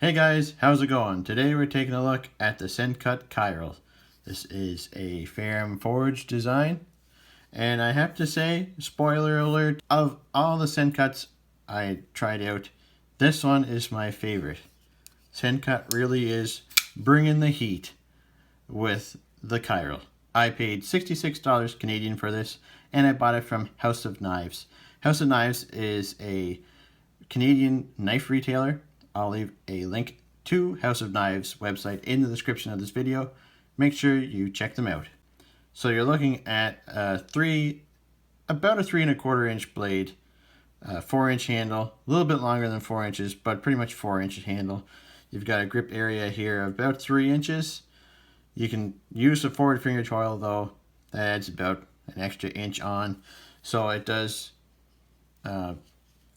Hey guys, how's it going? Today we're taking a look at the Sencut Chiral. This is a ferrum forged design, and I have to say, spoiler alert, of all the Sencuts I tried out, this one is my favorite. Sencut really is bringing the heat with the Chiral. I paid $66 Canadian for this, and I bought it from House of Knives. House of Knives is a Canadian knife retailer. I'll leave a link to House of Knives website in the description of this video. Make sure you check them out. So you're looking at about a 3¼ inch blade, 4-inch handle, a little bit longer than 4 inches, but pretty much 4-inch handle. You've got a grip area here of about 3 inches. You can use the forward finger choil though. That adds about an extra inch on, so it does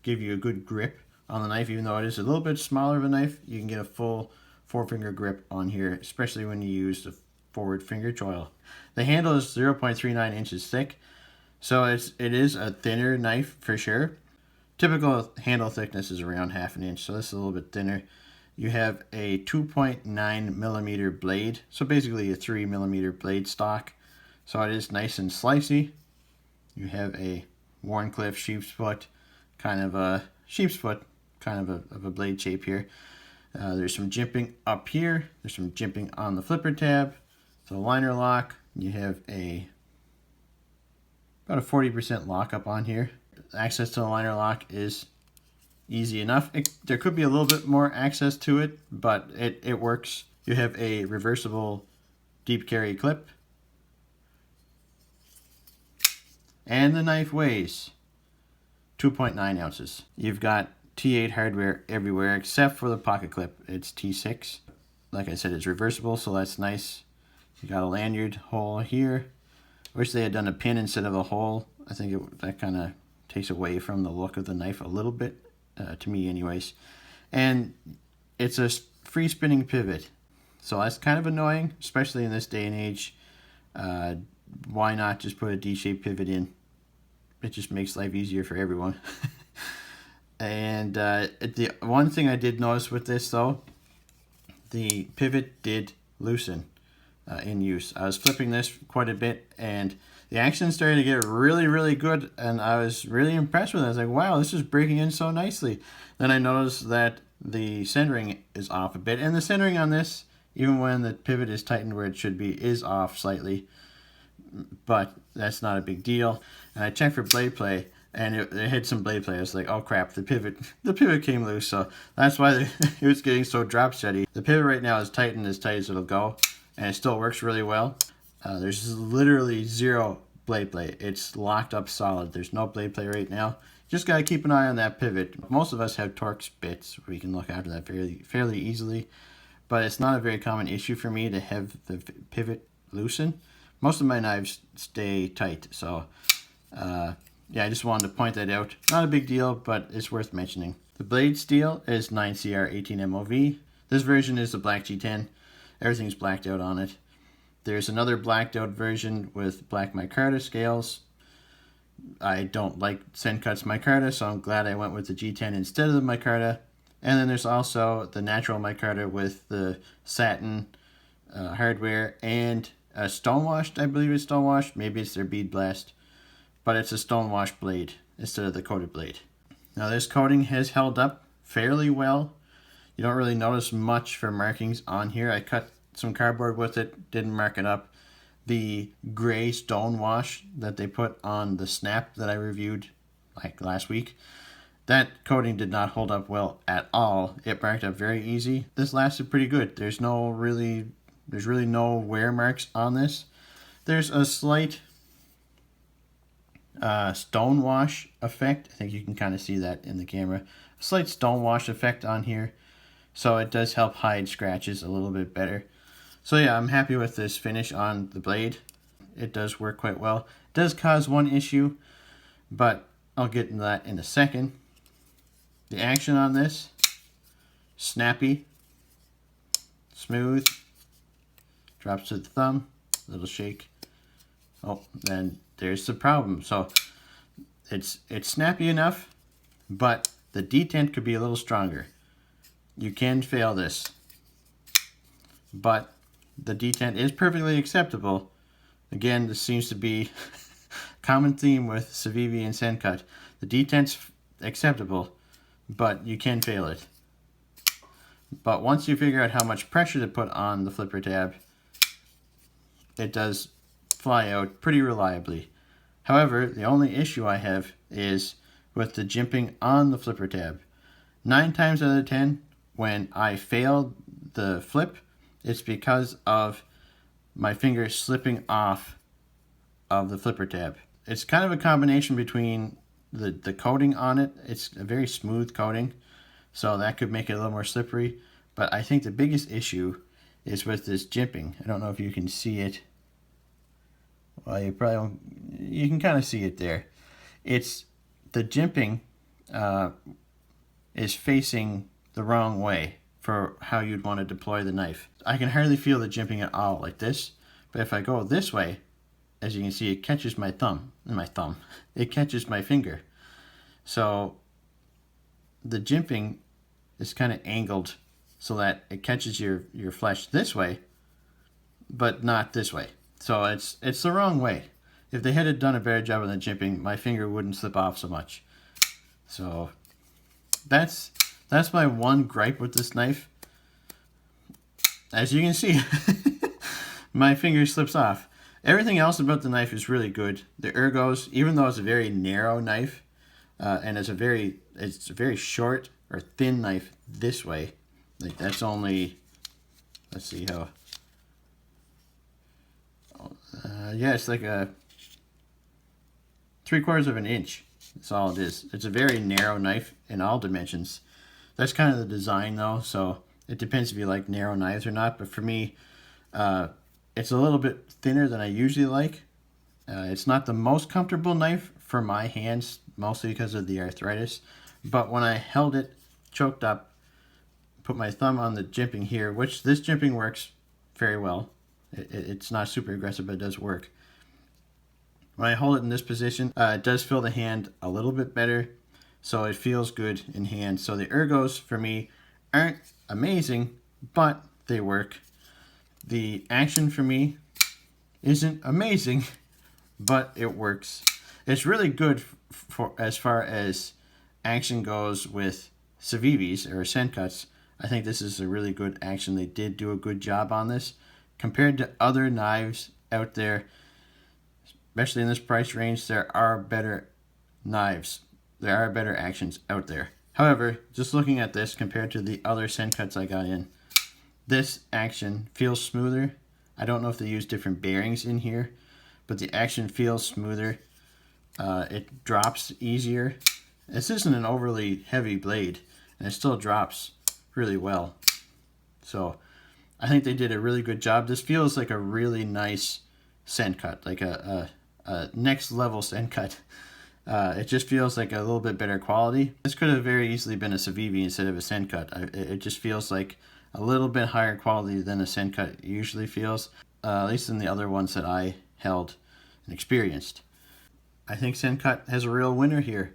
give you a good grip on the knife. Even though it is a little bit smaller of a knife, you can get a full 4-finger grip on here, especially when you use the forward finger choil. The handle is 0.39 inches thick, so it is a thinner knife for sure. Typical handle thickness is around 1/2 inch, so this is a little bit thinner. You have a 2.9 millimeter blade, so basically a 3 millimeter blade stock, so it is nice and slicey. You have a Wharncliffe sheep's foot, kind of a blade shape here. There's some jimping up here. There's some jimping on the flipper tab. So liner lock. You have about a 40% lockup on here. Access to the liner lock is easy enough. There could be a little bit more access to it, but it works. You have a reversible deep carry clip. And the knife weighs 2.9 ounces. You've got T8 hardware everywhere except for the pocket clip. It's T6. Like I said, it's reversible, so that's nice. You got a lanyard hole here. Wish they had done a pin instead of a hole. I think that kind of takes away from the look of the knife a little bit, to me anyways. And it's a free spinning pivot, so that's kind of annoying, especially in this day and age. Why not just put a D-shaped pivot in? It just makes life easier for everyone. And the one thing I did notice with this though, the pivot did loosen in use. I was flipping this quite a bit and the action started to get really good, and I was really impressed with it. I was like, wow, this is breaking in so nicely. Then I noticed that the centering is off a bit, and the centering on this, even when the pivot is tightened where it should be, is off slightly, but that's not a big deal. And I checked for blade play, and it had some blade play. I was like, oh crap, the pivot came loose, so that's why it was getting so drop steady. The pivot right now is tightened as tight as it'll go, and it still works really well. There's literally zero blade play. It's locked up solid. There's no blade play right now. Just got to keep an eye on that pivot. Most of us have Torx bits. We can look after that fairly easily, but it's not a very common issue for me to have the pivot loosen. Most of my knives stay tight, so yeah, I just wanted to point that out. Not a big deal, but it's worth mentioning. The blade steel is 9CR 18 MOV. This version is the black G10. Everything's blacked out on it. There's another blacked out version with black micarta scales. I don't like Sencut's micarta, so I'm glad I went with the G10 instead of the micarta. And then there's also the natural micarta with the satin hardware and a stonewashed, I believe it's stonewashed. Maybe it's their bead blast, but it's a stonewashed blade instead of the coated blade. Now this coating has held up fairly well. You don't really notice much for markings on here. I cut some cardboard with it, didn't mark it up. The gray stone wash that they put on the snap that I reviewed like last week, that coating did not hold up well at all. It marked up very easy. This lasted pretty good. There's really no wear marks on this. There's a slight stone wash effect. I think you can kind of see that in the camera. A slight stone wash effect on here, so it does help hide scratches a little bit better. So yeah, I'm happy with this finish on the blade. It does work quite well. It does cause one issue, but I'll get into that in a second. The action on this, snappy, smooth, drops to the thumb, little shake. Oh, then there's the problem. So it's snappy enough, but the detent could be a little stronger. You can fail this, but the detent is perfectly acceptable. Again, this seems to be a common theme with Civivi and Sencut. The detent's acceptable, but you can fail it. But once you figure out how much pressure to put on the flipper tab, it does fly out pretty reliably. However, the only issue I have is with the jimping on the flipper tab. 9 times out of 10, when I failed the flip, it's because of my finger slipping off of the flipper tab. It's kind of a combination between the coating on it. It's a very smooth coating, so that could make it a little more slippery. But I think the biggest issue is with this jimping. I don't know if you can see it. Well, you probably don't. You can kind of see it there. It's the jimping is facing the wrong way for how you'd want to deploy the knife. I can hardly feel the jimping at all like this, but if I go this way, as you can see, it catches my thumb. It catches my finger. So the jimping is kind of angled so that it catches your flesh this way, but not this way. So it's the wrong way. If they had done a better job on the jimping, my finger wouldn't slip off so much. So that's my one gripe with this knife. As you can see, my finger slips off. Everything else about the knife is really good. The Ergos, even though it's a very narrow knife, and it's a very short or thin knife this way, like that's only, let's see how, yeah, it's like a 3/4 of an inch. That's all it is. It's a very narrow knife in all dimensions. That's kind of the design though, so it depends if you like narrow knives or not, but for me, it's a little bit thinner than I usually like. It's not the most comfortable knife for my hands, mostly because of the arthritis, but when I held it choked up, put my thumb on the jimping here, which this jimping works very well. It's not super aggressive, but it does work. When I hold it in this position, it does feel the hand a little bit better, so it feels good in hand. So the Ergos, for me, aren't amazing, but they work. The action, for me, isn't amazing, but it works. It's really good for as far as action goes with Civivis or Sencuts. I think this is a really good action. They did do a good job on this. Compared to other knives out there, especially in this price range, there are better knives. There are better actions out there. However, just looking at this compared to the other Sencuts I got in, this action feels smoother. I don't know if they use different bearings in here, but the action feels smoother. It drops easier. This isn't an overly heavy blade, and it still drops really well. So I think they did a really good job. This feels like a really nice Sencut, like a next level Sencut. It just feels like a little bit better quality. This could have very easily been a Civivi instead of a Sencut. It just feels like a little bit higher quality than a Sencut usually feels, at least in the other ones that I held and experienced. I think Sencut has a real winner here.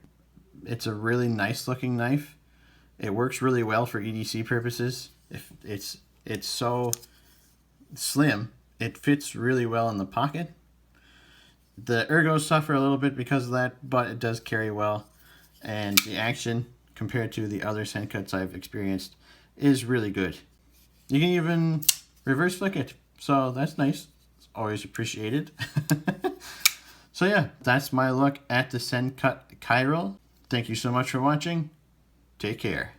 It's a really nice looking knife. It works really well for EDC purposes. If it's so slim, it fits really well in the pocket. The Ergos suffer a little bit because of that, but it does carry well. And the action, compared to the other Sencuts I've experienced, is really good. You can even reverse flick it, so that's nice. It's always appreciated. So yeah, that's my look at the Sencut Chiral. Thank you so much for watching. Take care.